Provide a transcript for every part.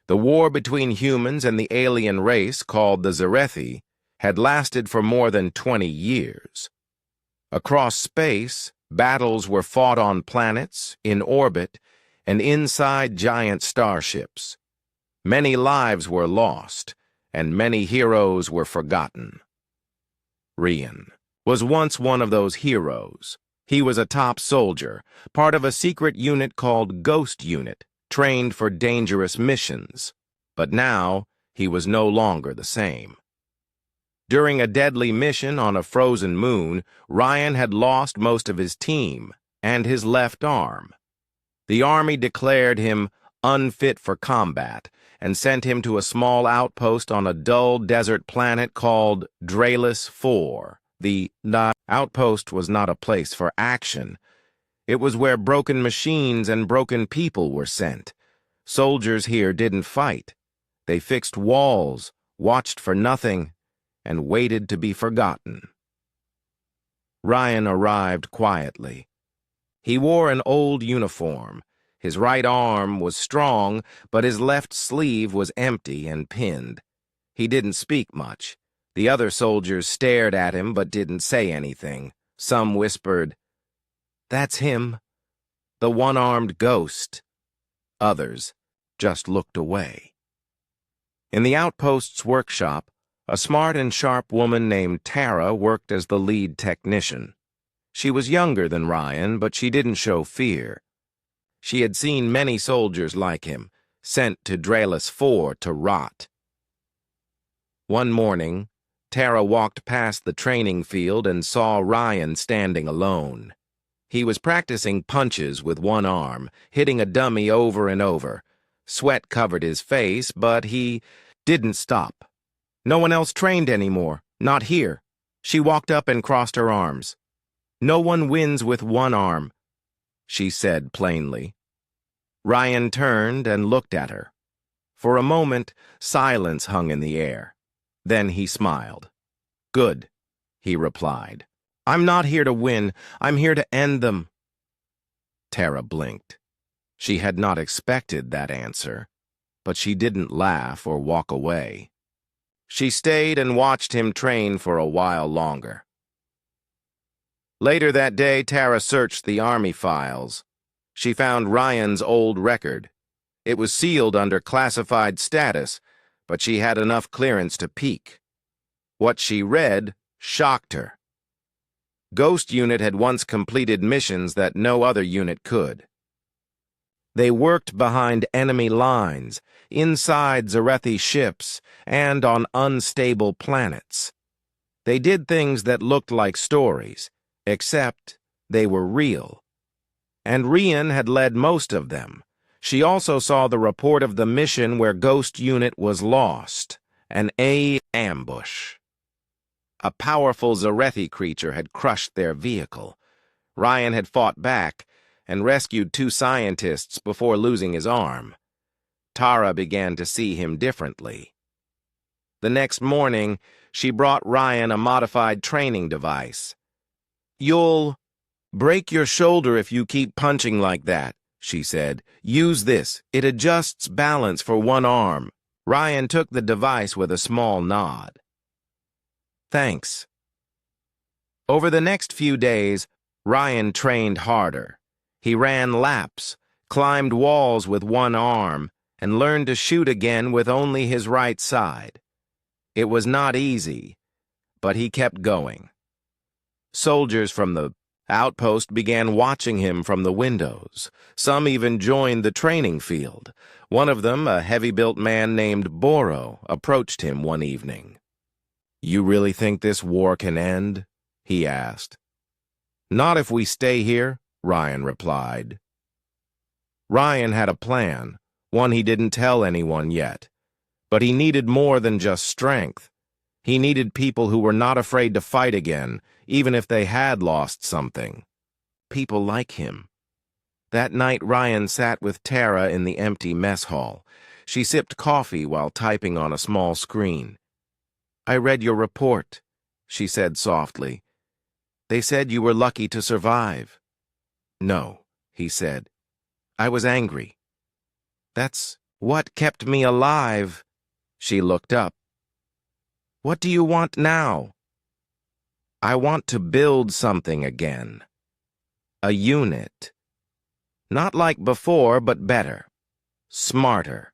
The war between humans and the alien race called the Zarethi had lasted for more than 20 years. Across space, battles were fought on planets, in orbit, and inside giant starships. Many lives were lost, and many heroes were forgotten. Rian was once one of those heroes. He was a top soldier, part of a secret unit called Ghost Unit, trained for dangerous missions. But now, he was no longer the same. During a deadly mission on a frozen moon, Ryan had lost most of his team and his left arm. The Army declared him unfit for combat and sent him to a small outpost on a dull desert planet called Draelus IV. The outpost was not a place for action. It was where broken machines and broken people were sent. Soldiers here didn't fight. They fixed walls, watched for nothing, and waited to be forgotten. Ryan arrived quietly. He wore an old uniform. His right arm was strong, but his left sleeve was empty and pinned. He didn't speak much. The other soldiers stared at him but didn't say anything. Some whispered, "That's him, the one-armed ghost." Others just looked away. In the outpost's workshop, a smart and sharp woman named Tara worked as the lead technician. She was younger than Ryan, but she didn't show fear. She had seen many soldiers like him, sent to Draelus IV to rot. One morning, Tara walked past the training field and saw Ryan standing alone. He was practicing punches with one arm, hitting a dummy over and over. Sweat covered his face, but he didn't stop. No one else trained anymore, not here. She walked up and crossed her arms. "No one wins with one arm," she said plainly. Ryan turned and looked at her. For a moment, silence hung in the air. Then he smiled. "Good," he replied. "I'm not here to win. I'm here to end them." Tara blinked. She had not expected that answer, but she didn't laugh or walk away. She stayed and watched him train for a while longer. Later that day, Tara searched the Army files. She found Ryan's old record. It was sealed under classified status, but she had enough clearance to peek. What she read shocked her. Ghost Unit had once completed missions that no other unit could. They worked behind enemy lines, inside Zarethi ships, and on unstable planets. They did things that looked like stories, except they were real. And Rian had led most of them. She also saw the report of the mission where Ghost Unit was lost, an ambush. A powerful Zarethi creature had crushed their vehicle. Ryan had fought back and rescued 2 scientists before losing his arm. Tara began to see him differently. The next morning, she brought Ryan a modified training device. "You'll break your shoulder if you keep punching like that," she said. "Use this. It adjusts balance for one arm." Ryan took the device with a small nod. "Thanks." Over the next few days, Ryan trained harder. He ran laps, climbed walls with one arm, and learned to shoot again with only his right side. It was not easy, but he kept going. Soldiers from the outpost began watching him from the windows. Some even joined the training field. One of them, a heavy-built man named Boro, approached him one evening. "You really think this war can end?" he asked. "Not if we stay here," Ryan replied. Ryan had a plan, one he didn't tell anyone yet. But he needed more than just strength. He needed people who were not afraid to fight again, even if they had lost something. People like him. That night, Ryan sat with Tara in the empty mess hall. She sipped coffee while typing on a small screen. "I read your report," she said softly. "They said you were lucky to survive." "No," he said. "I was angry." "That's What kept me alive? She looked up. What do you want now? I want to build something again. A unit. Not like before, but better. Smarter.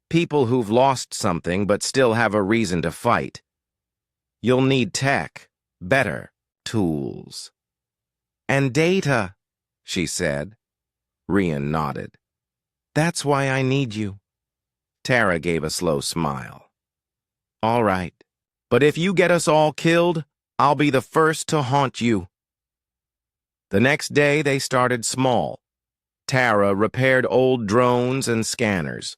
People who've lost something but still have a reason to fight. You'll need tech, better tools. And data, she said. Rian nodded. That's why I need you. Tara gave a slow smile. All right, but if you get us all killed, I'll be the first to haunt you. The next day they started small. Tara repaired old drones and scanners.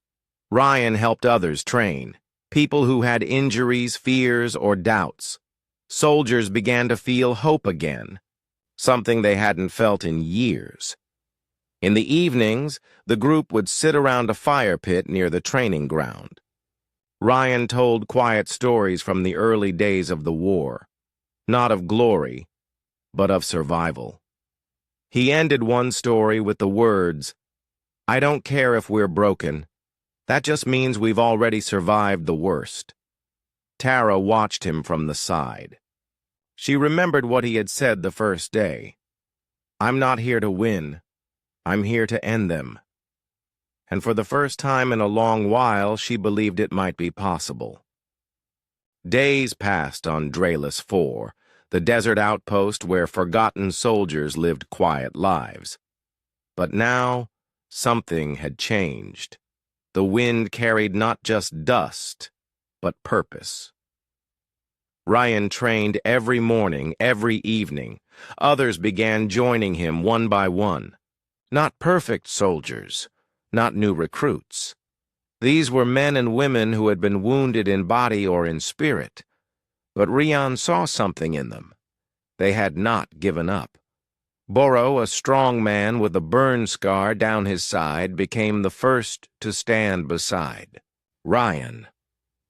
Ryan helped others train, people who had injuries, fears, or doubts. Soldiers began to feel hope again, something they hadn't felt in years. In the evenings, the group would sit around a fire pit near the training ground. Ryan told quiet stories from the early days of the war, not of glory, but of survival. He ended one story with the words, "I don't care if we're broken. That just means we've already survived the worst." Tara watched him from the side. She remembered what he had said the first day. "I'm not here to win. I'm here to end them." And for the first time in a long while, she believed it might be possible. Days passed on Draelus 4, the desert outpost where forgotten soldiers lived quiet lives. But now, something had changed. The wind carried not just dust, but purpose. Ryan trained every morning, every evening. Others began joining him one by one. Not perfect soldiers, not new recruits. These were men and women who had been wounded in body or in spirit. But Rian saw something in them. They had not given up. Boro, a strong man with a burn scar down his side, became the first to stand beside Ryan.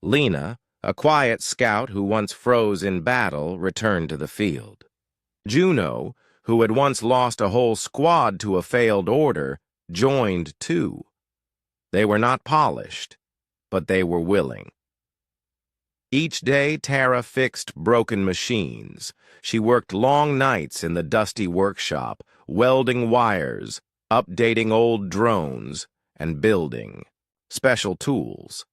Lena, a quiet scout who once froze in battle, returned to the field. Juno, who had once lost a whole squad to a failed order, joined too. They were not polished, but they were willing. Each day, Tara fixed broken machines. She worked long nights in the dusty workshop, welding wires, updating old drones, and building special tools.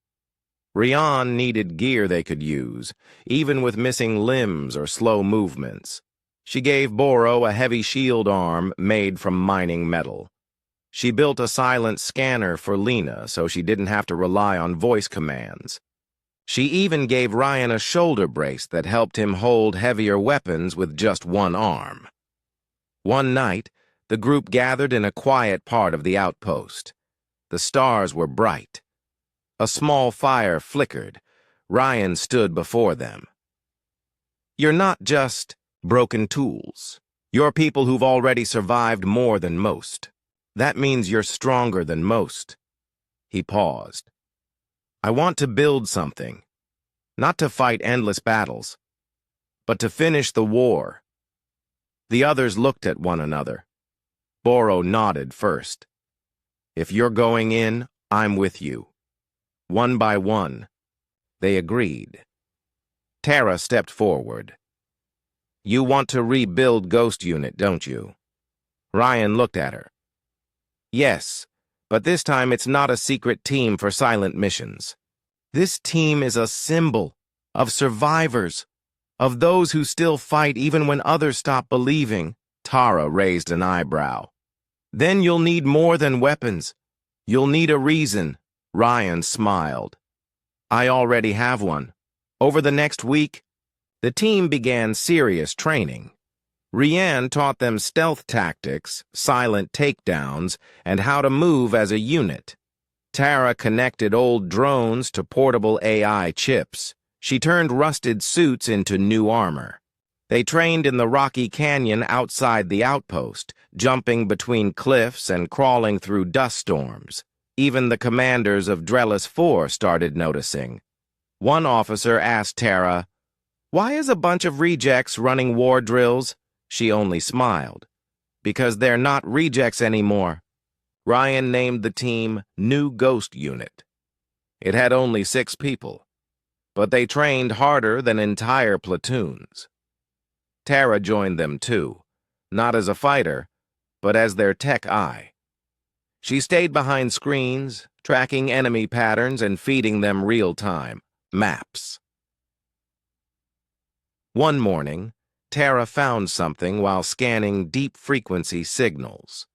Rian needed gear they could use, even with missing limbs or slow movements. She gave Boro a heavy shield arm made from mining metal. She built a silent scanner for Lena so she didn't have to rely on voice commands. She even gave Ryan a shoulder brace that helped him hold heavier weapons with just one arm. One night, the group gathered in a quiet part of the outpost. The stars were bright. A small fire flickered. Ryan stood before them. "You're not just broken tools. You're people who've already survived more than most. That means you're stronger than most." He paused. "I want to build something, not to fight endless battles, but to finish the war." The others looked at one another. Boro nodded first. "If you're going in, I'm with you." One by one, they agreed. Tara stepped forward. "You want to rebuild Ghost Unit, don't you?" Ryan looked at her. "Yes, but this time it's not a secret team for silent missions. This team is a symbol of survivors, of those who still fight even when others stop believing." Tara raised an eyebrow. "Then you'll need more than weapons. You'll need a reason." Ryan smiled. "I already have one." Over the next week, the team began serious training. Rian taught them stealth tactics, silent takedowns, and how to move as a unit. Tara connected old drones to portable AI chips. She turned rusted suits into new armor. They trained in the rocky canyon outside the outpost, jumping between cliffs and crawling through dust storms. Even the commanders of Draelus 4 started noticing. One officer asked Tara, "Why is a bunch of rejects running war drills?" She only smiled. "Because they're not rejects anymore. Ryan named the team New Ghost Unit. It had only 6 people, but they trained harder than entire platoons. Tara joined them too, not as a fighter, but as their tech eye. She stayed behind screens, tracking enemy patterns and feeding them real-time maps. One morning, Tara found something while scanning deep-frequency signals.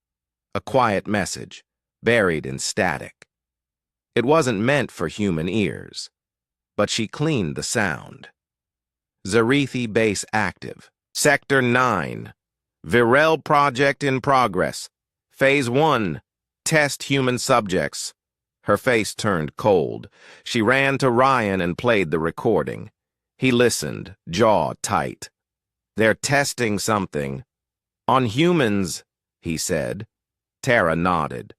A quiet message, buried in static. It wasn't meant for human ears, but she cleaned the sound. Zarethi base active. Sector 9. Virel project in progress. Phase 1. Test human subjects. Her face turned cold. She ran to Ryan and played the recording. He listened, jaw tight. They're testing something. On humans, he said. Tara nodded.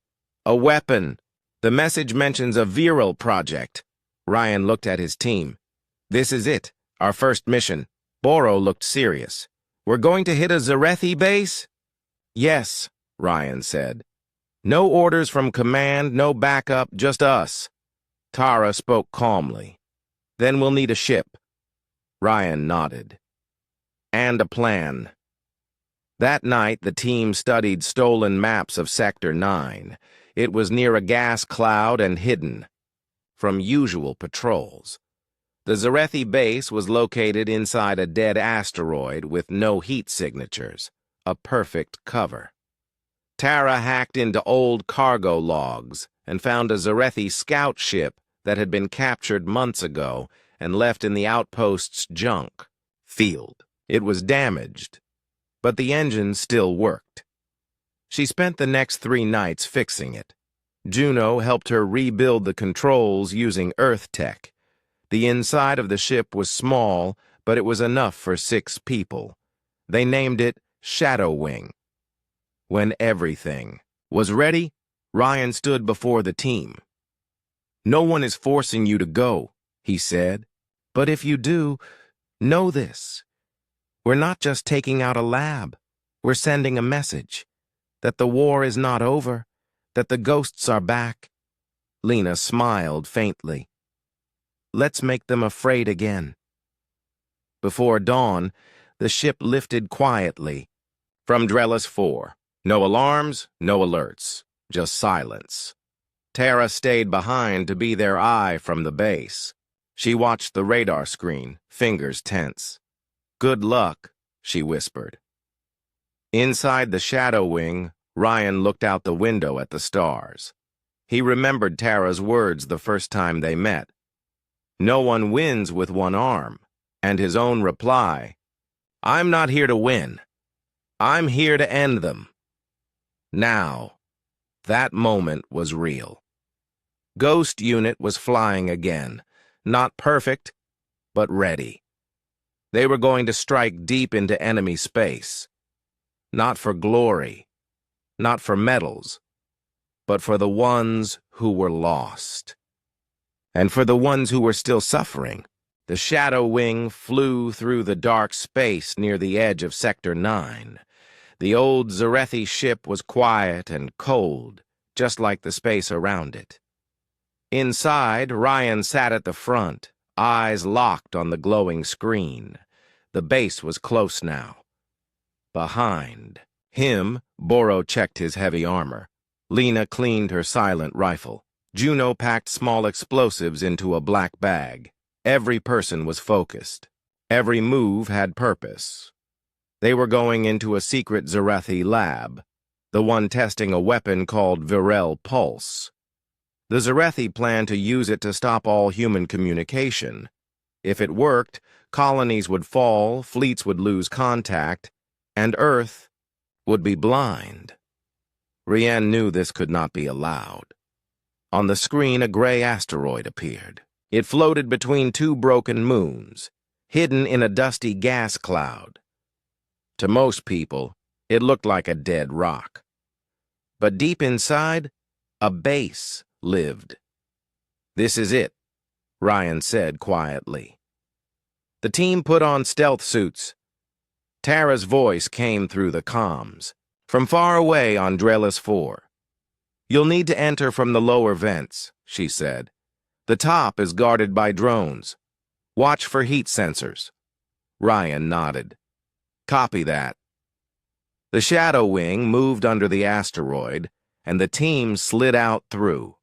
A weapon. The message mentions a Virel project. Ryan looked at his team. This is it, our first mission. Boro looked serious. We're going to hit a Zarethi base? Yes, Ryan said. No orders from command, no backup, just us. Tara spoke calmly. Then we'll need a ship. Ryan nodded. And a plan. That night, the team studied stolen maps of Sector 9. It was near a gas cloud and hidden from usual patrols. The Zarethi base was located inside a dead asteroid with no heat signatures, a perfect cover. Tara hacked into old cargo logs and found a Zarethi scout ship that had been captured months ago and left in the outpost's junk field. It was damaged, but the engine still worked. She spent the next 3 nights fixing it. Juno helped her rebuild the controls using Earth tech. The inside of the ship was small, but it was enough for 6 people. They named it Shadow Wing. When everything was ready, Ryan stood before the team. No one is forcing you to go, he said. But if you do, know this. We're not just taking out a lab. We're sending a message. That the war is not over. That the ghosts are back. Lena smiled faintly. Let's make them afraid again. Before dawn, the ship lifted quietly. From Drellis 4. No alarms, no alerts. Just silence. Tara stayed behind to be their eye from the base. She watched the radar screen, fingers tense. Good luck, she whispered. Inside the Shadow Wing, Ryan looked out the window at the stars. He remembered Tara's words the first time they met. No one wins with one arm, and his own reply, I'm not here to win. I'm here to end them. Now, that moment was real. Ghost Unit was flying again, not perfect, but ready. They were going to strike deep into enemy space. Not for glory, not for medals, but for the ones who were lost. And for the ones who were still suffering. The Shadow Wing flew through the dark space near the edge of Sector 9. The old Zarethi ship was quiet and cold, just like the space around it. Inside, Ryan sat at the front, eyes locked on the glowing screen. The base was close now. Behind him, Boro checked his heavy armor. Lena cleaned her silent rifle. Juno packed small explosives into a black bag. Every person was focused. Every move had purpose. They were going into a secret Zarethi lab, the one testing a weapon called Virel Pulse. The Zarethi planned to use it to stop all human communication. If it worked, colonies would fall, fleets would lose contact, and Earth would be blind. Rian knew this could not be allowed. On the screen, a gray asteroid appeared. It floated between 2 broken moons, hidden in a dusty gas cloud. To most people, it looked like a dead rock. But deep inside, a base lived. This is it, Ryan said quietly. The team put on stealth suits. Tara's voice came through the comms, from far away on Drellis 4. You'll need to enter from the lower vents, she said. The top is guarded by drones. Watch for heat sensors. Ryan nodded. Copy that. The Shadow Wing moved under the asteroid, and the team slid out through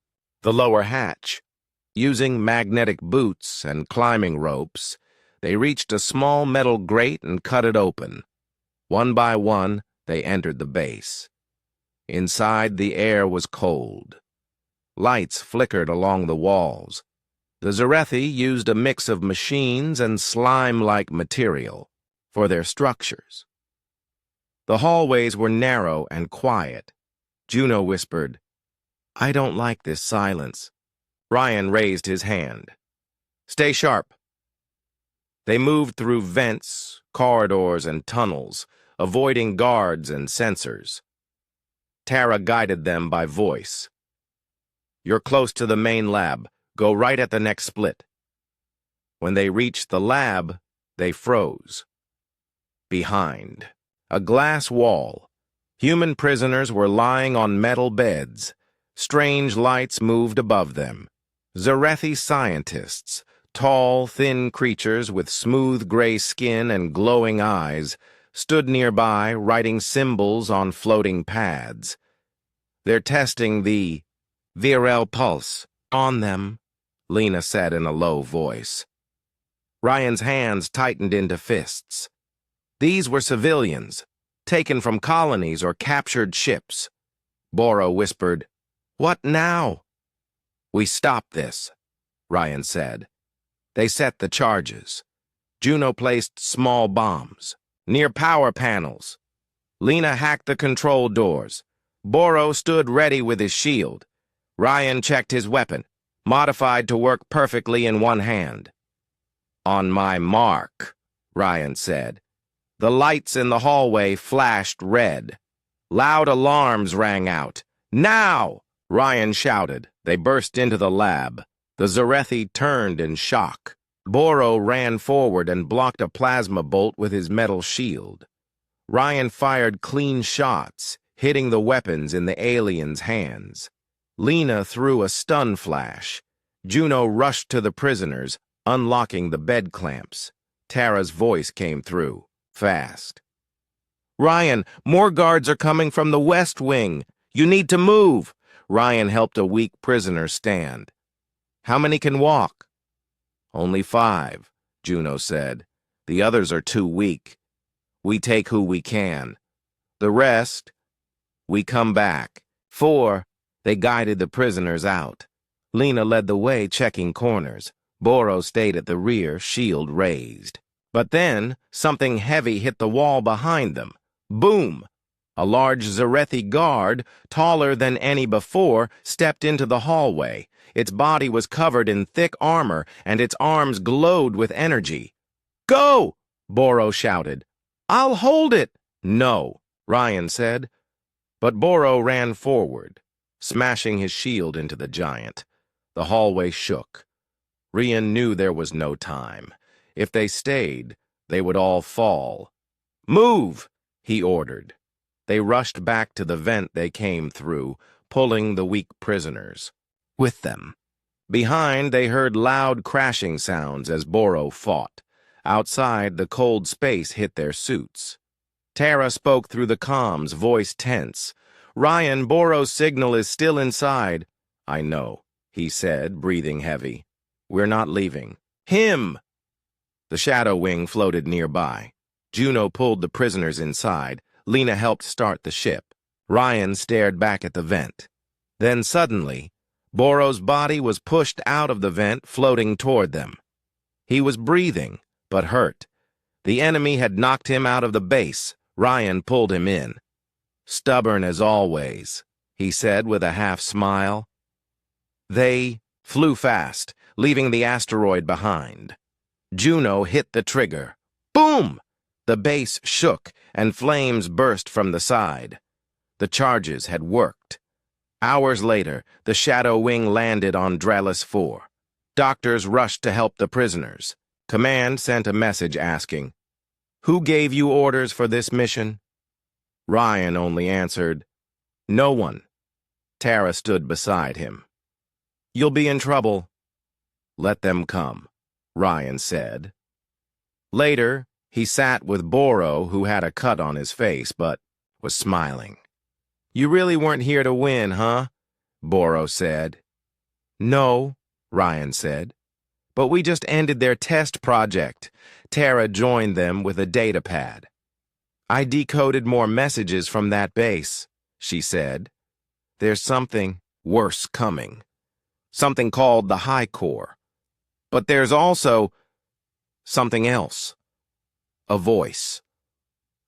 the lower hatch. Using magnetic boots and climbing ropes, they reached a small metal grate and cut it open. One by one, they entered the base. Inside, the air was cold. Lights flickered along the walls. The Zarethi used a mix of machines and slime-like material for their structures. The hallways were narrow and quiet. Juno whispered, "I don't like this silence." Ryan raised his hand. "Stay sharp." They moved through vents, corridors, and tunnels, avoiding guards and sensors. Tara guided them by voice. "You're close to the main lab. Go right at the next split." When they reached the lab, they froze. Behind, a glass wall. Human prisoners were lying on metal beds. Strange lights moved above them. Zarethi scientists, tall, thin creatures with smooth gray skin and glowing eyes, stood nearby, writing symbols on floating pads. "They're testing the viral pulse on them," Lena said in a low voice. Ryan's hands tightened into fists. These were civilians, taken from colonies or captured ships. Boro whispered, "What now?" "We stopped this," Ryan said. They set the charges. Juno placed small bombs near power panels. Lena hacked the control doors. Boro stood ready with his shield. Ryan checked his weapon, modified to work perfectly in one hand. "On my mark," Ryan said. The lights in the hallway flashed red. Loud alarms rang out. "Now!" Ryan shouted. They burst into the lab. The Zarethi turned in shock. Boro ran forward and blocked a plasma bolt with his metal shield. Ryan fired clean shots, hitting the weapons in the aliens' hands. Lena threw a stun flash. Juno rushed to the prisoners, unlocking the bed clamps. Tara's voice came through, fast. "Ryan, more guards are coming from the West Wing. You need to move." Ryan helped a weak prisoner stand. "How many can walk?" "Only 5, Juno said. "The others are too weak. We take who we can. The rest, we come back." 4, they guided the prisoners out. Lena led the way, checking corners. Boro stayed at the rear, shield raised. But then, something heavy hit the wall behind them. Boom! A large Zarethi guard, taller than any before, stepped into the hallway. Its body was covered in thick armor, and its arms glowed with energy. "Go!" Boro shouted. "I'll hold it." "No," Ryan said. But Boro ran forward, smashing his shield into the giant. The hallway shook. Ryan knew there was no time. If they stayed, they would all fall. "Move!" he ordered. They rushed back to the vent they came through, pulling the weak prisoners with them. Behind, they heard loud crashing sounds as Boro fought. Outside, the cold space hit their suits. Tara spoke through the comms, voice tense. "Ryan, Boro's signal is still inside." "I know," he said, breathing heavy. "We're not leaving." "Him!" The Shadow Wing floated nearby. Juno pulled the prisoners inside. Lena helped start the ship. Ryan stared back at the vent. Then suddenly, Boro's body was pushed out of the vent, floating toward them. He was breathing, but hurt. The enemy had knocked him out of the base. Ryan pulled him in. "Stubborn as always," he said with a half smile. They flew fast, leaving the asteroid behind. Juno hit the trigger. Boom! The base shook, and flames burst from the side. The charges had worked. Hours later, the Shadow Wing landed on Drellis 4. Doctors rushed to help the prisoners. Command sent a message asking, "Who gave you orders for this mission?" Ryan only answered, "No one." Tara stood beside him. "You'll be in trouble." "Let them come," Ryan said. Later, he sat with Boro, who had a cut on his face but was smiling. "You really weren't here to win, huh?" Boro said. "No," Ryan said. "But we just ended their test project." Tara joined them with a data pad. "I decoded more messages from that base," she said. "There's something worse coming. Something called the High Core. But there's also something else. A voice.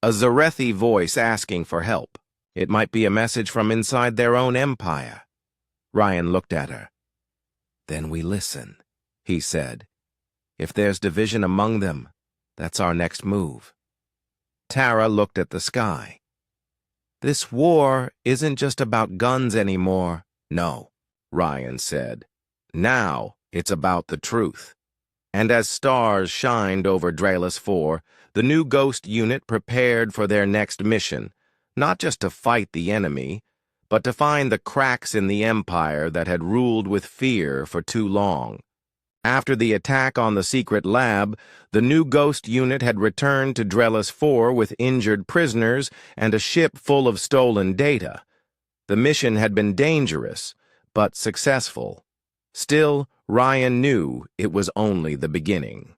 A Zarethi voice asking for help. It might be a message from inside their own empire." Ryan looked at her. "Then we listen," he said. "If there's division among them, that's our next move." Tara looked at the sky. "This war isn't just about guns anymore." "No," Ryan said. "Now it's about the truth." And as stars shined over Draelus IV, the new Ghost unit prepared for their next mission, not just to fight the enemy, but to find the cracks in the empire that had ruled with fear for too long. After the attack on the secret lab, the new Ghost unit had returned to Draelus IV with injured prisoners and a ship full of stolen data. The mission had been dangerous, but successful. Still, Ryan knew it was only the beginning.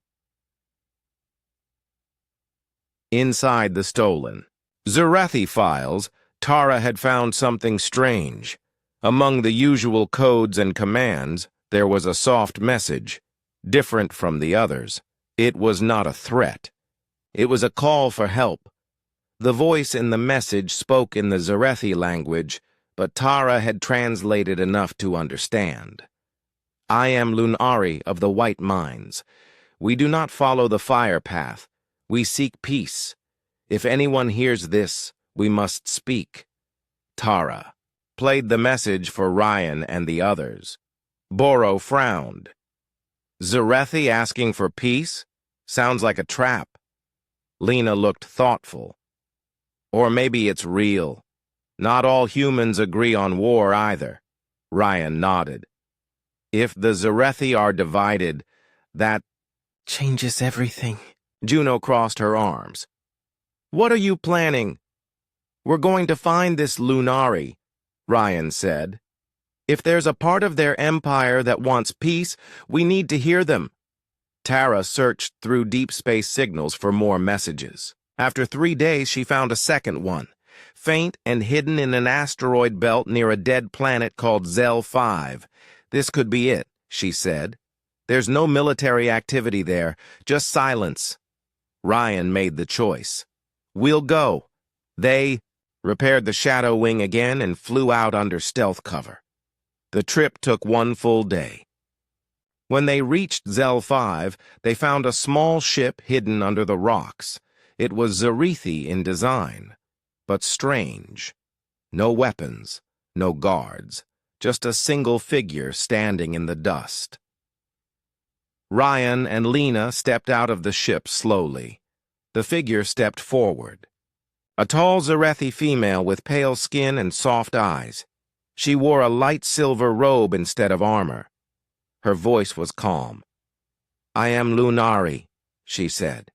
Inside the stolen Zarethi files, Tara had found something strange. Among the usual codes and commands, there was a soft message, different from the others. It was not a threat. It was a call for help. The voice in the message spoke in the Zarethi language, but Tara had translated enough to understand. "I am Lunari of the White Mines. We do not follow the fire path. We seek peace. If anyone hears this, we must speak." Tara played the message for Ryan and the others. Boro frowned. "Zarethi asking for peace? Sounds like a trap." Lena looked thoughtful. "Or maybe it's real. Not all humans agree on war either." Ryan nodded. "If the Zarethi are divided, that changes everything." Juno crossed her arms. "What are you planning?" "We're going to find this Lunari," Ryan said. "If there's a part of their empire that wants peace, we need to hear them." Tara searched through deep space signals for more messages. After 3 days, she found a second one, faint and hidden in an asteroid belt near a dead planet called Zel 5. "This could be it," she said. "There's no military activity there, just silence." Ryan made the choice. "We'll go." They repaired the Shadow Wing again and flew out under stealth cover. The trip took 1 full day. When they reached Zel 5, they found a small ship hidden under the rocks. It was Zarethi in design, but strange. No weapons, no guards, just a single figure standing in the dust. Ryan and Lena stepped out of the ship slowly. The figure stepped forward. A tall Zarethi female with pale skin and soft eyes. She wore a light silver robe instead of armor. Her voice was calm. "I am Lunari," she said.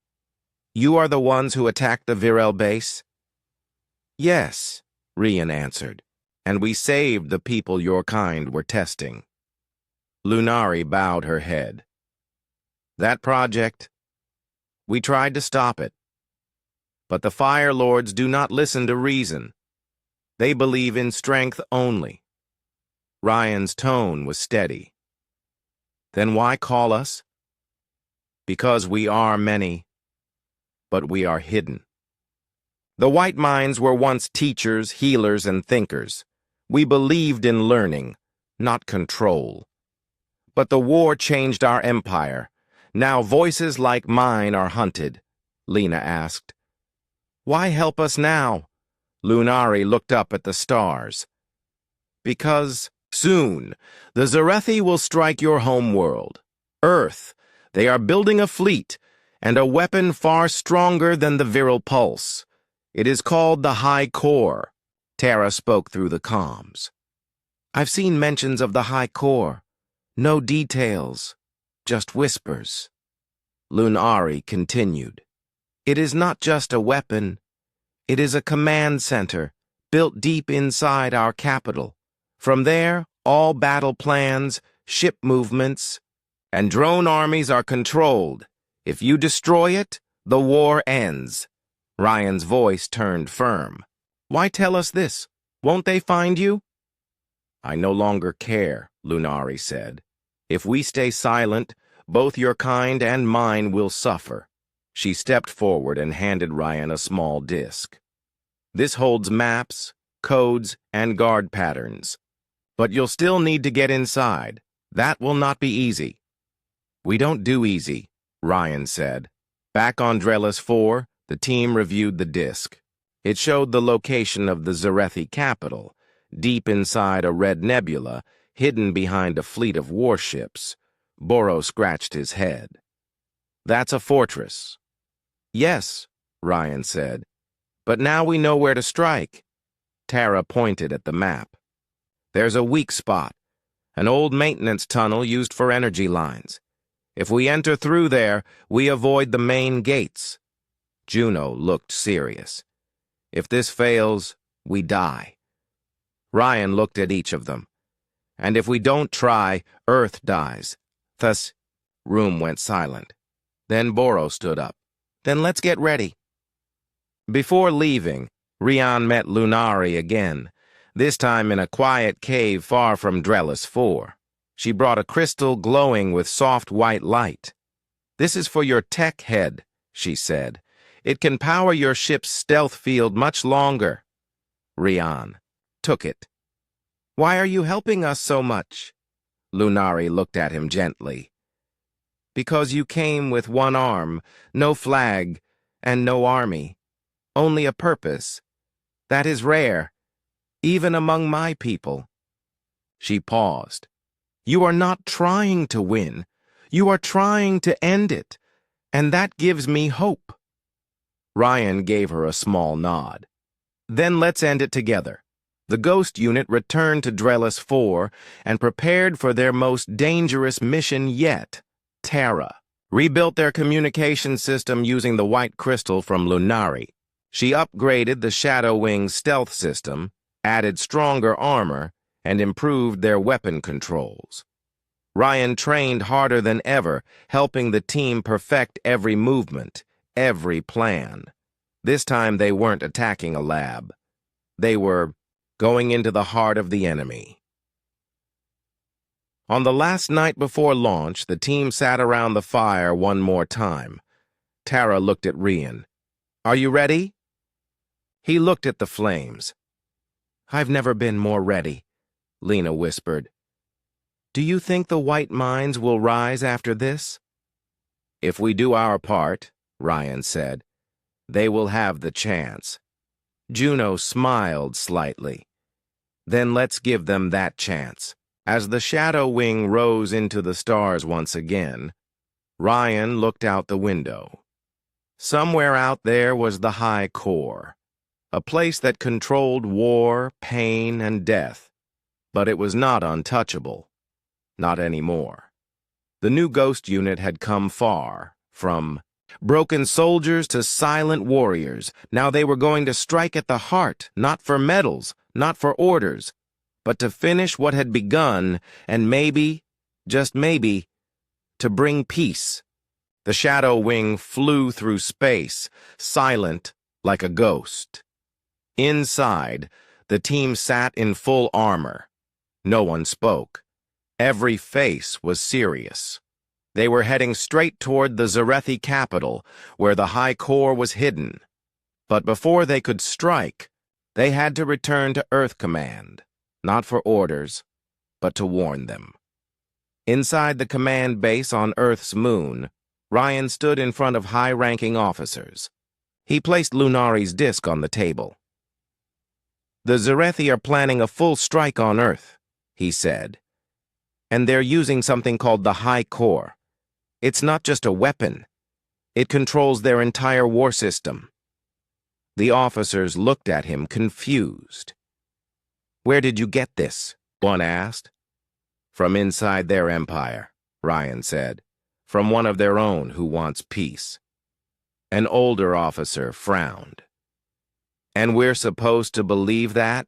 "You are the ones who attacked the Virel base?" "Yes," Ryan answered, "and we saved the people your kind were testing." Lunari bowed her head. "That project, we tried to stop it. But the Fire Lords do not listen to reason. They believe in strength only." Ryan's tone was steady. "Then why call us?" "Because we are many, but we are hidden. The White Mines were once teachers, healers, and thinkers. We believed in learning, not control. But the war changed our empire. Now voices like mine are hunted." Lena asked. "Why help us now?" Lunari looked up at the stars. "Because soon the Zarethi will strike your homeworld, Earth. They are building a fleet and a weapon far stronger than the virile pulse. It is called the High Core." Tara spoke through the comms. I've seen mentions of the High Core. No details, just whispers. Lunari continued. It is not just a weapon. It is a command center, built deep inside our capital. From there, all battle plans, ship movements, and drone armies are controlled. If you destroy it, the war ends. Ryan's voice turned firm. Why tell us this? Won't they find you? I no longer care, Lunari said. If we stay silent, both your kind and mine will suffer. She stepped forward and handed Ryan a small disc. This holds maps, codes, and guard patterns. But you'll still need to get inside. That will not be easy. We don't do easy, Ryan said. Back on Drellis 4, the team reviewed the disc. It showed the location of the Zarethi capital, deep inside a red nebula, hidden behind a fleet of warships. Boro scratched his head. That's a fortress. Yes, Ryan said. But now we know where to strike. Tara pointed at the map. There's a weak spot, an old maintenance tunnel used for energy lines. If we enter through there, we avoid the main gates. Juno looked serious. If this fails, we die. Ryan looked at each of them. And if we don't try, Earth dies. Thus, room went silent. Then Boro stood up. Then let's get ready. Before leaving, Rian met Lunari again, this time in a quiet cave far from Drellis 4. She brought a crystal glowing with soft white light. This is for your tech head, she said. It can power your ship's stealth field much longer. Rian took it. Why are you helping us so much? Lunari looked at him gently. Because you came with one arm, no flag, and no army. Only a purpose. That is rare, even among my people. She paused. You are not trying to win. You are trying to end it, and that gives me hope. Ryan gave her a small nod. Then let's end it together. The Ghost Unit returned to Drellis 4 and prepared for their most dangerous mission yet. Tara rebuilt their communication system using the white crystal from Lunari. She upgraded the Shadow Wing's stealth system, added stronger armor, and improved their weapon controls. Ryan trained harder than ever, helping the team perfect every movement, every plan. This time they weren't attacking a lab. They were going into the heart of the enemy. On the last night before launch, the team sat around the fire one more time. Tara looked at Rian. Are you ready? He looked at the flames. I've never been more ready, Lena whispered. Do you think the white minds will rise after this? If we do our part, Ryan said, they will have the chance. Juno smiled slightly. Then let's give them that chance. As the Shadow Wing rose into the stars once again, Ryan looked out the window. Somewhere out there was the High Core, a place that controlled war, pain, and death. But it was not untouchable. Not anymore. The new Ghost Unit had come far, from broken soldiers to silent warriors. Now they were going to strike at the heart, not for medals, not for orders, but to finish what had begun and maybe, just maybe, to bring peace. The Shadow Wing flew through space, silent like a ghost. Inside, the team sat in full armor. No one spoke. Every face was serious. They were heading straight toward the Zarethi capital, where the High Core was hidden. But before they could strike, they had to return to Earth Command, not for orders, but to warn them. Inside the command base on Earth's moon, Ryan stood in front of high-ranking officers. He placed Lunari's disc on the table. The Zarethi are planning a full strike on Earth, he said. And they're using something called the High Core. It's not just a weapon. It controls their entire war system. The officers looked at him confused. Where did you get this? one asked. From inside their empire, Ryan said. From one of their own who wants peace. An older officer frowned. And we're supposed to believe that?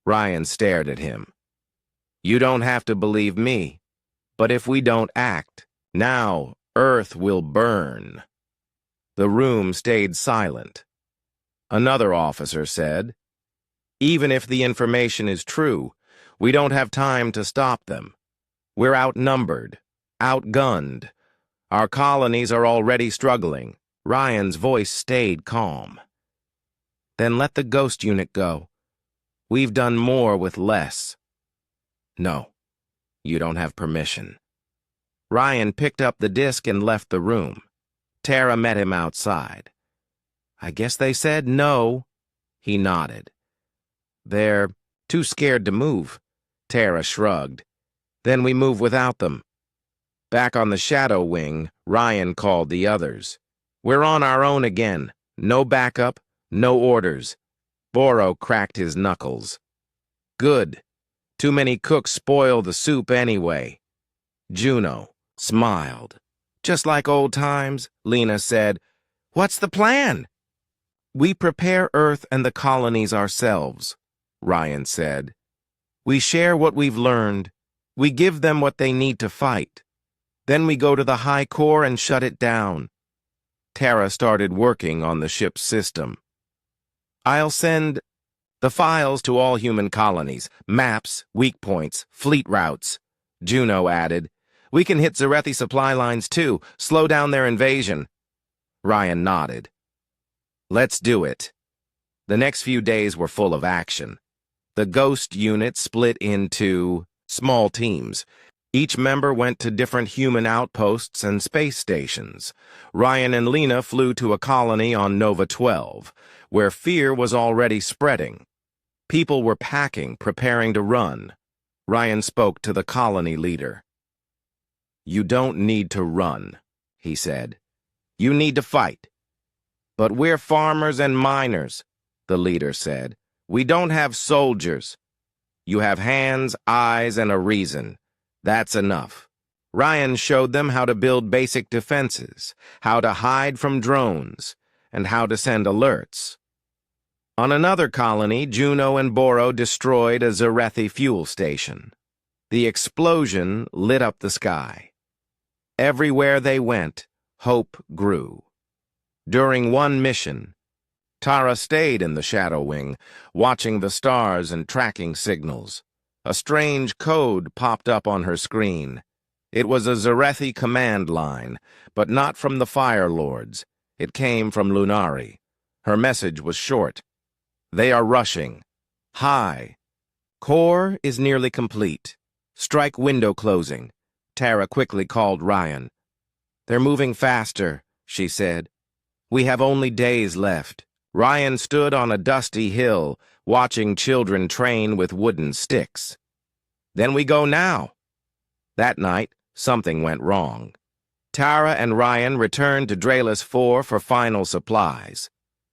Ryan stared at him. You don't have to believe me, but if we don't act, now Earth will burn. The room stayed silent. Another officer said, even if the information is true, we don't have time to stop them. We're outnumbered, outgunned. Our colonies are already struggling. Ryan's voice stayed calm. Then let the ghost unit go. We've done more with less. No, you don't have permission. Ryan picked up the disc and left the room. Tara met him outside. I guess they said no. He nodded. They're too scared to move. Tara shrugged. Then we move without them. Back on the shadow wing, Ryan called the others. We're on our own again. No backup, no orders. Boro cracked his knuckles. Good. Too many cooks spoil the soup anyway. Juno smiled. Just like old times, Lena said. What's the plan? We prepare Earth and the colonies ourselves, Ryan said. We share what we've learned. We give them what they need to fight. Then we go to the High Core and shut it down. Tara started working on the ship's system. I'll send the files to all human colonies, maps, weak points, fleet routes. Juno added, we can hit Zarethi supply lines too, slow down their invasion. Ryan nodded. Let's do it. The next few days were full of action. The ghost unit split into small teams. Each member went to different human outposts and space stations. Ryan and Lena flew to a colony on Nova 12, where fear was already spreading. People were packing, preparing to run. Ryan spoke to the colony leader. You don't need to run, he said. You need to fight. But we're farmers and miners, the leader said. We don't have soldiers. You have hands, eyes, and a reason. That's enough. Ryan showed them how to build basic defenses, how to hide from drones, and how to send alerts. On another colony, Juno and Boro destroyed a Zarethi fuel station. The explosion lit up the sky. Everywhere they went, hope grew. During one mission, Tara stayed in the shadow wing, watching the stars and tracking signals. A strange code popped up on her screen. It was a Zarethi command line, but not from the Fire Lords. It came from Lunari. Her message was short. They are rushing. High. Core is nearly complete. Strike window closing. Tara quickly called Ryan. They're moving faster, she said. We have only days left. Ryan stood on a dusty hill, watching children train with wooden sticks. Then we go now. That night, something went wrong. Tara and Ryan returned to Draelus 4 for final supplies.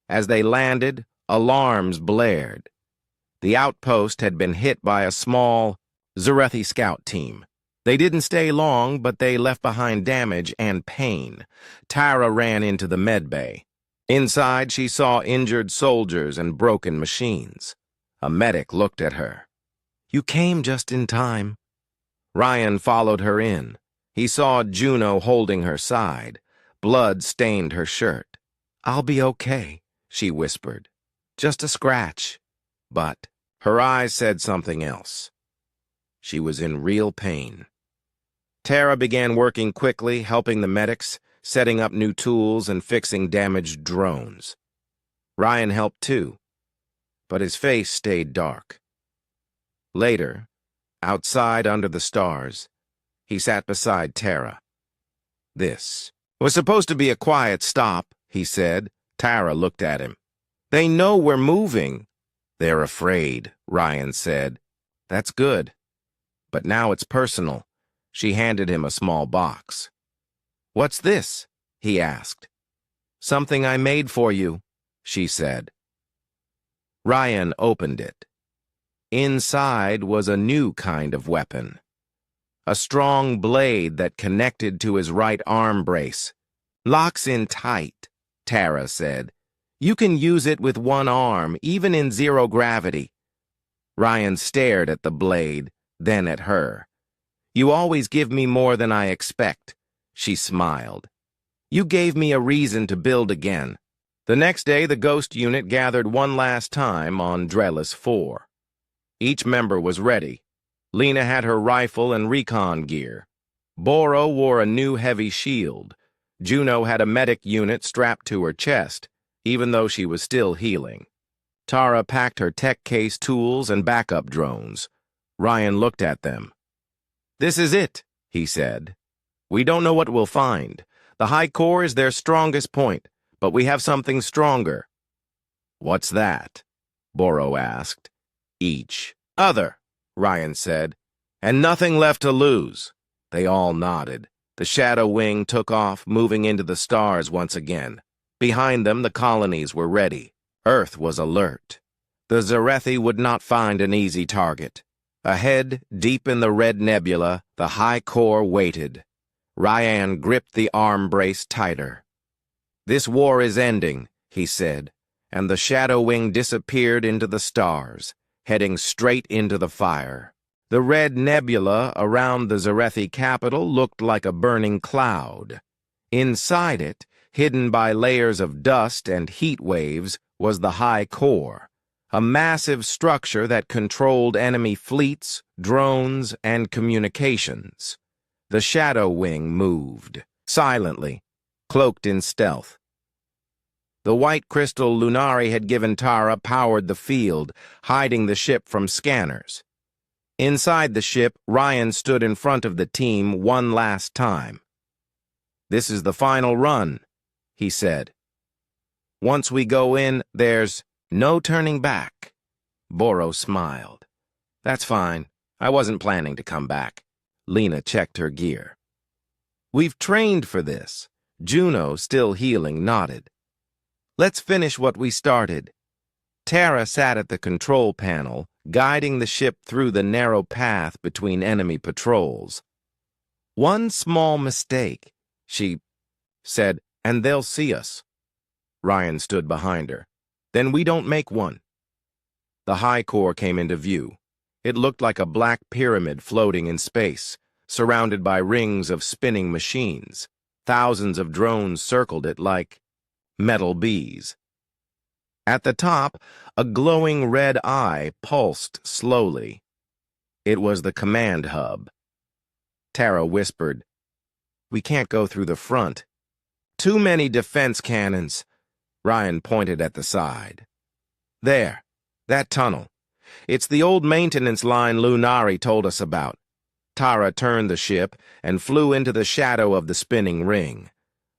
As they landed, alarms blared. The outpost had been hit by a small Zarethi scout team. They didn't stay long, but they left behind damage and pain. Tara ran into the medbay. Inside, she saw injured soldiers and broken machines. A medic looked at her. You came just in time. Ryan followed her in. He saw Juno holding her side. Blood stained her shirt. I'll be okay, she whispered. Just a scratch. But her eyes said something else. She was in real pain. Tara began working quickly, helping the medics, setting up new tools and fixing damaged drones. Ryan helped too, but his face stayed dark. Later, outside under the stars, he sat beside Tara. This was supposed to be a quiet stop, he said. Tara looked at him. They know we're moving. They're afraid, Ryan said. That's good. But now it's personal. She handed him a small box. What's this? He asked. Something I made for you, she said. Ryan opened it. Inside was a new kind of weapon. A strong blade that connected to his right arm brace. "Locks in tight," Tara said. "You can use it with one arm, even in zero gravity." Ryan stared at the blade, then at her. "You always give me more than I expect," she smiled. "You gave me a reason to build again." The next day, the Ghost Unit gathered one last time on Drellis 4. Each member was ready. Lena had her rifle and recon gear. Boro wore a new heavy shield. Juno had a medic unit strapped to her chest, even though she was still healing. Tara packed her tech case tools and backup drones. Ryan looked at them. "This is it," he said. "We don't know what we'll find. The high core is their strongest point, but we have something stronger." "What's that?" Boro asked. "Each other," Ryan said. "And nothing left to lose." They all nodded. The Shadow Wing took off, moving into the stars once again. Behind them, the colonies were ready. Earth was alert. The Zarethi would not find an easy target. Ahead, deep in the red nebula, the high core waited. Ryan gripped the arm brace tighter. "This war is ending," he said, and the Shadow Wing disappeared into the stars, heading straight into the fire. The red nebula around the Zarethi capital looked like a burning cloud. Inside it, hidden by layers of dust and heat waves, was the high core, a massive structure that controlled enemy fleets, drones, and communications. The Shadow Wing moved, silently, cloaked in stealth. The white crystal Lunari had given Tara powered the field, hiding the ship from scanners. Inside the ship, Ryan stood in front of the team one last time. "This is the final run," he said. "Once we go in, there's no turning back." Boro smiled. "That's fine. I wasn't planning to come back." Lena checked her gear. "We've trained for this." Juno, still healing, nodded. "Let's finish what we started." Tara sat at the control panel, guiding the ship through the narrow path between enemy patrols. "One small mistake," she said, "and they'll see us." Ryan stood behind her. "Then we don't make one." The high core came into view. It looked like a black pyramid floating in space, surrounded by rings of spinning machines. Thousands of drones circled it like metal bees. At the top, a glowing red eye pulsed slowly. It was the command hub. Tara whispered, "We can't go through the front." "Too many defense cannons." Ryan pointed at the side. "There, that tunnel. It's the old maintenance line Lunari told us about." Tara turned the ship and flew into the shadow of the spinning ring.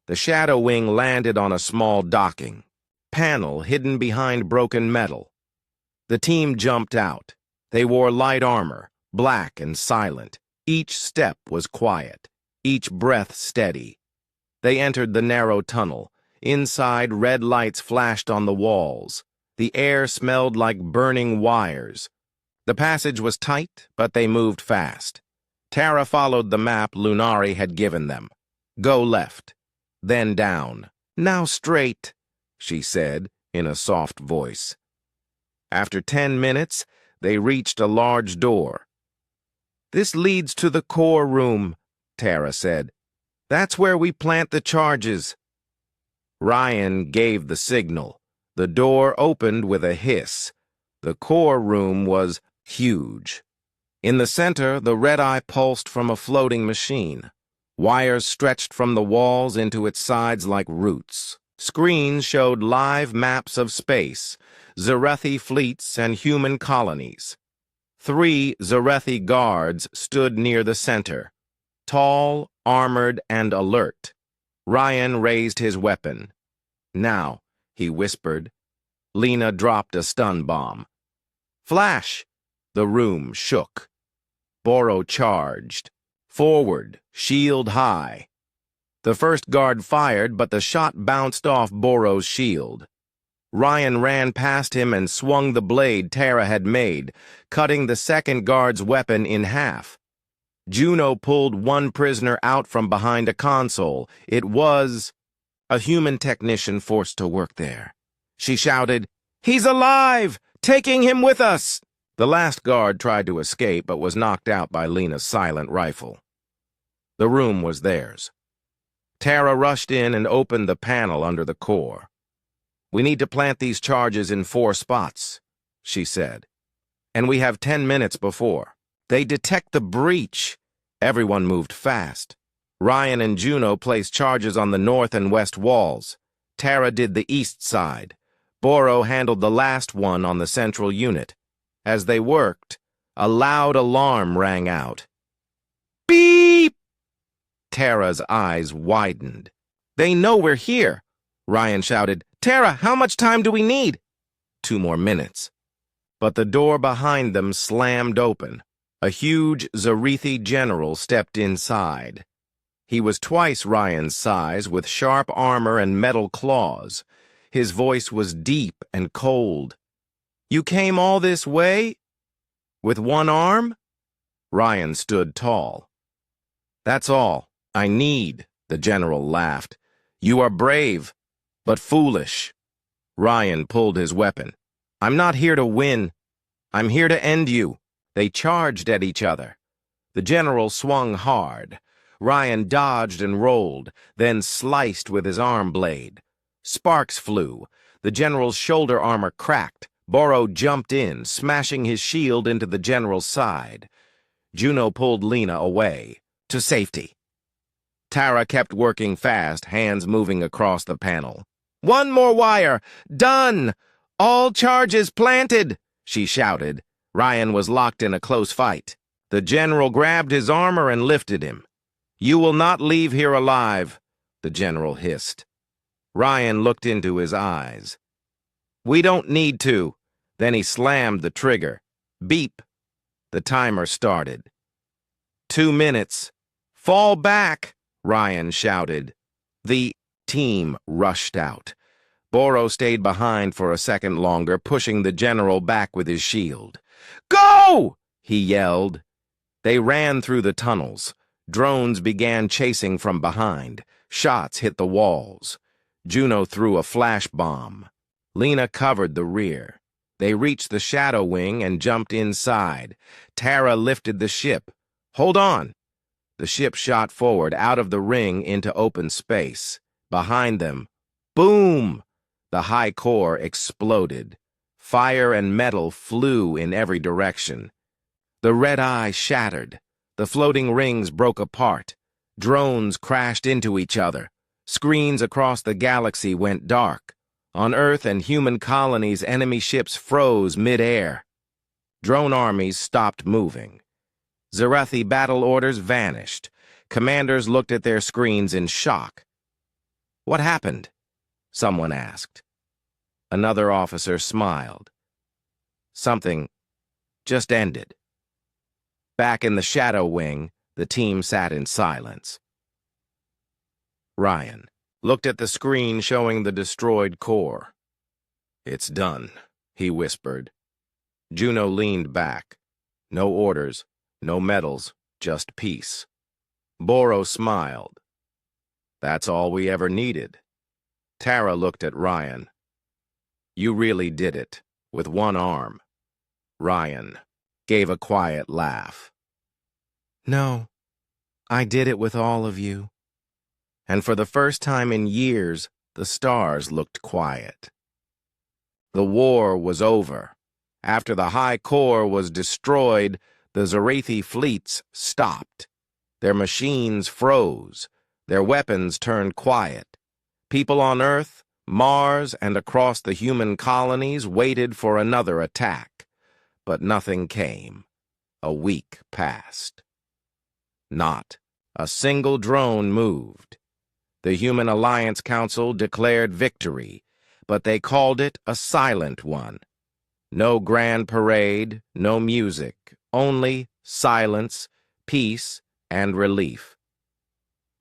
The Shadow Wing landed on a small docking panel hidden behind broken metal. The team jumped out. They wore light armor, black and silent. Each step was quiet, each breath steady. They entered the narrow tunnel. Inside, red lights flashed on the walls. The air smelled like burning wires. The passage was tight, but they moved fast. Tara followed the map Lunari had given them. "Go left, then down. Now straight," she said in a soft voice. After 10 minutes, they reached a large door. "This leads to the core room," Tara said. "That's where we plant the charges." Ryan gave the signal. The door opened with a hiss. The core room was huge. In the center, the red eye pulsed from a floating machine. Wires stretched from the walls into its sides like roots. Screens showed live maps of space, Zarethi fleets, and human colonies. 3 Zarethi guards stood near the center, tall, armored, and alert. Ryan raised his weapon. "Now," he whispered. Lena dropped a stun bomb. "Flash!" The room shook. Boro charged. Forward, shield high. The first guard fired, but the shot bounced off Boro's shield. Ryan ran past him and swung the blade Tara had made, cutting the second guard's weapon in half. Juno pulled one prisoner out from behind a console. It was a human technician forced to work there. She shouted, "He's alive! Taking him with us!" The last guard tried to escape but was knocked out by Lena's silent rifle. The room was theirs. Tara rushed in and opened the panel under the core. "We need to plant these charges in 4 spots," she said. "And we have 10 minutes before they detect the breach." Everyone moved fast. Ryan and Juno placed charges on the north and west walls. Tara did the east side. Boro handled the last one on the central unit. As they worked, a loud alarm rang out. Beep! Tara's eyes widened. "They know we're here!" Ryan shouted. "Tara, how much time do we need?" 2 more minutes. But the door behind them slammed open. A huge Zarethi general stepped inside. He was twice Ryan's size, with sharp armor and metal claws. His voice was deep and cold. "You came all this way? With 1 arm?" Ryan stood tall. "That's all I need," the general laughed. "You are brave, but foolish." Ryan pulled his weapon. "I'm not here to win. I'm here to end you." They charged at each other. The general swung hard. Ryan dodged and rolled, then sliced with his arm blade. Sparks flew. The general's shoulder armor cracked. Boro jumped in, smashing his shield into the general's side. Juno pulled Lena away, to safety. Tara kept working fast, hands moving across the panel. "1 more wire! Done! All charges planted!" she shouted. Ryan was locked in a close fight. The general grabbed his armor and lifted him. "You will not leave here alive," the general hissed. Ryan looked into his eyes. "We don't need to." Then he slammed the trigger. Beep. The timer started. 2 minutes. "Fall back!" Ryan shouted. The team rushed out. Boro stayed behind for a second longer, pushing the general back with his shield. "Go!" he yelled. They ran through the tunnels. Drones began chasing from behind. Shots hit the walls. Juno threw a flash bomb. Lena covered the rear. They reached the shadow wing and jumped inside. Tara lifted the ship. "Hold on!" The ship shot forward out of the ring into open space. Behind them, boom! The high core exploded. Fire and metal flew in every direction. The red eye shattered. The floating rings broke apart. Drones crashed into each other. Screens across the galaxy went dark. On Earth and human colonies, enemy ships froze mid-air. Drone armies stopped moving. Zarethi battle orders vanished. Commanders looked at their screens in shock. "What happened?" someone asked. Another officer smiled. "Something just ended." Back in the shadow wing, the team sat in silence. Ryan looked at the screen showing the destroyed core. "It's done," he whispered. Juno leaned back. No orders, no medals, just peace. Boro smiled. "That's all we ever needed." Tara looked at Ryan. "You really did it, with 1 arm." Ryan gave a quiet laugh. "No, I did it with all of you." And for the first time in years, the stars looked quiet. The war was over. After the high core was destroyed, the Zarethi fleets stopped. Their machines froze. Their weapons turned quiet. People on Earth, Mars, and across the human colonies waited for another attack. But nothing came. A week passed. Not a single drone moved. The Human Alliance Council declared victory, but they called it a silent one. No grand parade, no music, only silence, peace, and relief.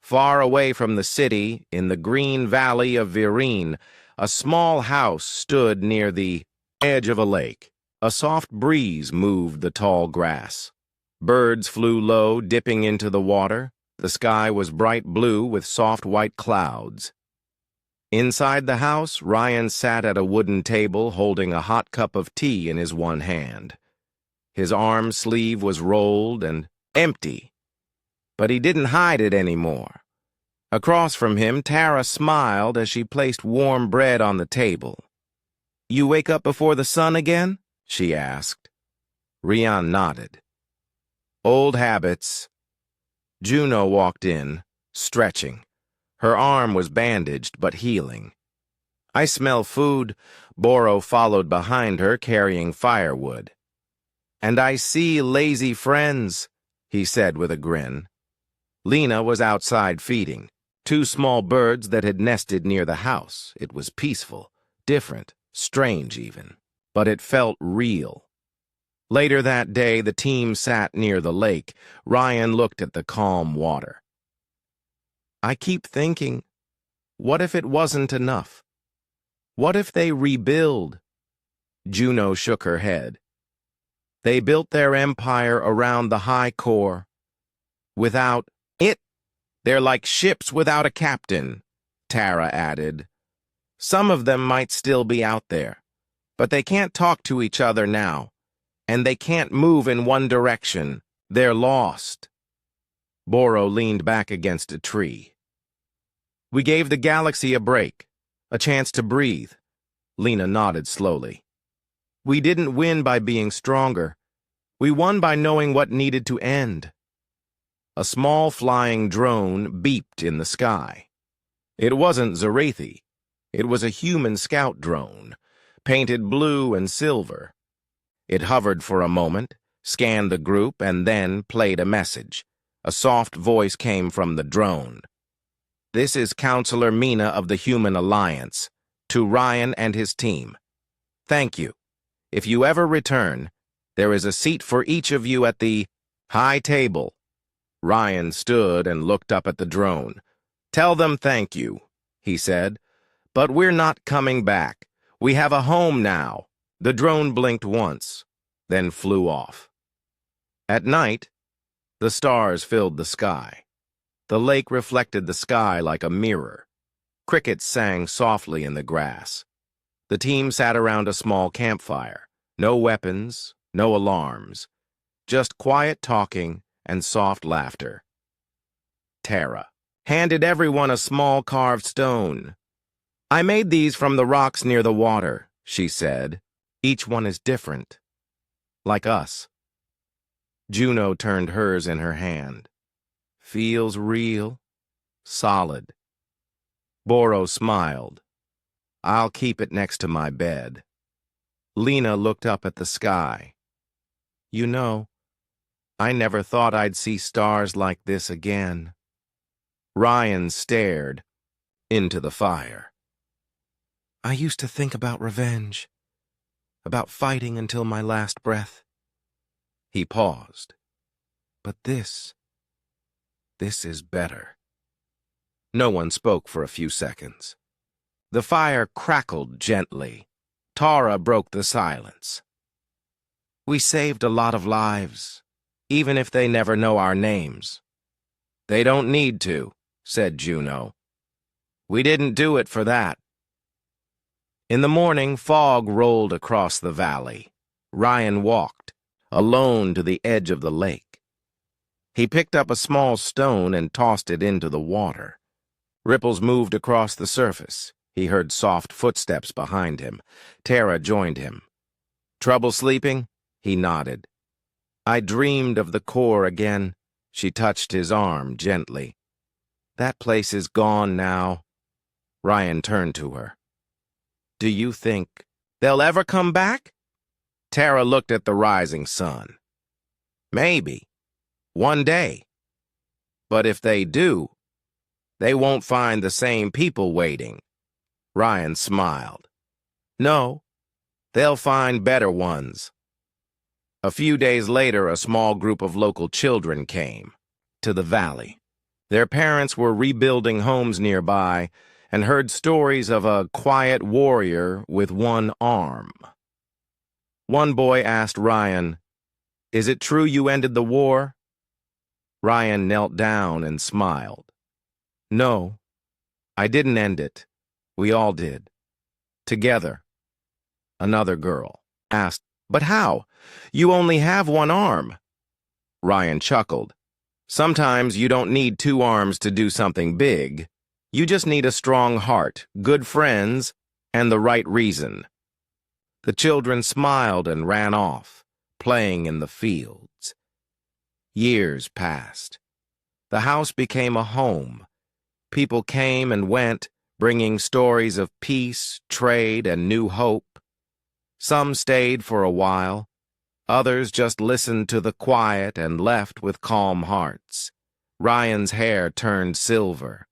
Far away from the city, in the green valley of Virene, A small house stood near the edge of a lake. A soft breeze moved the tall grass. Birds flew low, dipping into the water. The sky was bright blue with soft white clouds. Inside the house, Ryan sat at a wooden table holding a hot cup of tea in his one hand. His arm sleeve was rolled and empty, but he didn't hide it anymore. Across from him, Tara smiled as she placed warm bread on the table. "You wake up before the sun again?" she asked. Ryan nodded. "Old habits." Juno walked in, stretching. Her arm was bandaged but healing. "I smell food." Boro followed behind her, carrying firewood. "And I see lazy friends," he said with a grin. Lena was outside feeding. 2 small birds that had nested near the house. It was peaceful, different, strange even, but it felt real. Later that day, the team sat near the lake. Ryan looked at the calm water. "I keep thinking, what if it wasn't enough? What if they rebuild?" Juno shook her head. "They built their empire around the high core. Without it, they're like ships without a captain," Tara added. "Some of them might still be out there, but they can't talk to each other now, and they can't move in one direction. They're lost." Boro leaned back against a tree. "We gave the galaxy a break, a chance to breathe." Lena nodded slowly. "We didn't win by being stronger. We won by knowing what needed to end." A small flying drone beeped in the sky. It wasn't Zarathi. It was a human scout drone, painted blue and silver. It hovered for a moment, scanned the group, and then played a message. A soft voice came from the drone. "This is Counselor Mina of the Human Alliance, to Ryan and his team. Thank you. If you ever return, there is a seat for each of you at the high table." Ryan stood and looked up at the drone. "Tell them thank you," he said. "But we're not coming back. We have a home now." The drone blinked once, then flew off. At night, the stars filled the sky. The lake reflected the sky like a mirror. Crickets sang softly in the grass. The team sat around a small campfire. No weapons, no alarms. Just quiet talking and soft laughter. Tara handed everyone a small carved stone. "I made these from the rocks near the water," she said. "Each one is different. Like us." Juno turned hers in her hand. "Feels real, solid." Boro smiled. "I'll keep it next to my bed." Lena looked up at the sky. "You know, I never thought I'd see stars like this again." Ryan stared into the fire. "I used to think about revenge, about fighting until my last breath." He paused. "But this is better." No one spoke for a few seconds. The fire crackled gently. Tara broke the silence. "We saved a lot of lives, even if they never know our names." "They don't need to," said Juno. "We didn't do it for that." In the morning, fog rolled across the valley. Ryan walked, alone to the edge of the lake. He picked up a small stone and tossed it into the water. Ripples moved across the surface. He heard soft footsteps behind him. Tara joined him. "Trouble sleeping?" He nodded. "I dreamed of the core again." She touched his arm gently. "That place is gone now." Ryan turned to her. "Do you think they'll ever come back?" Tara looked at the rising sun. "Maybe. One day. But if they do, they won't find the same people waiting." Ryan smiled. "No, they'll find better ones." A few days later, a small group of local children came to the valley. Their parents were rebuilding homes nearby, and heard stories of a quiet warrior with one arm. One boy asked Ryan, "Is it true you ended the war?" Ryan knelt down and smiled. "No, I didn't end it. We all did. Together." Another girl asked, "But how? You only have one arm." Ryan chuckled. "Sometimes you don't need two arms to do something big. You just need a strong heart, good friends, and the right reason." The children smiled and ran off, playing in the fields. Years passed. The house became a home. People came and went, bringing stories of peace, trade, and new hope. Some stayed for a while. Others just listened to the quiet and left with calm hearts. Ryan's hair turned silver.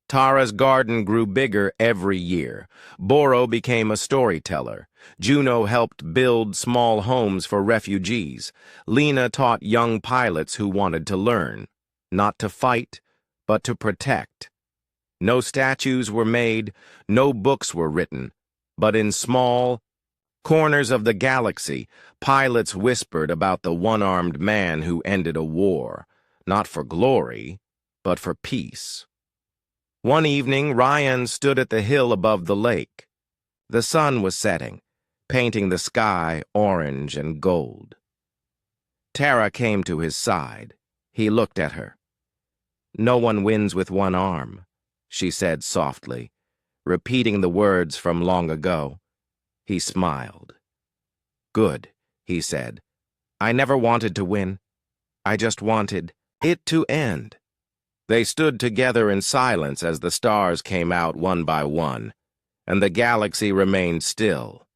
Tara's garden grew bigger every year. Boro became a storyteller. Juno helped build small homes for refugees. Lena taught young pilots who wanted to learn, not to fight, but to protect. No statues were made, no books were written, but in small corners of the galaxy, pilots whispered about the one-armed man who ended a war, not for glory, but for peace. One evening, Ryan stood at the hill above the lake. The sun was setting, painting the sky orange and gold. Tara came to his side. He looked at her. "No one wins with one arm," she said softly, repeating the words from long ago. He smiled. "Good," he said. "I never wanted to win. I just wanted it to end." They stood together in silence as the stars came out one by one, and the galaxy remained still.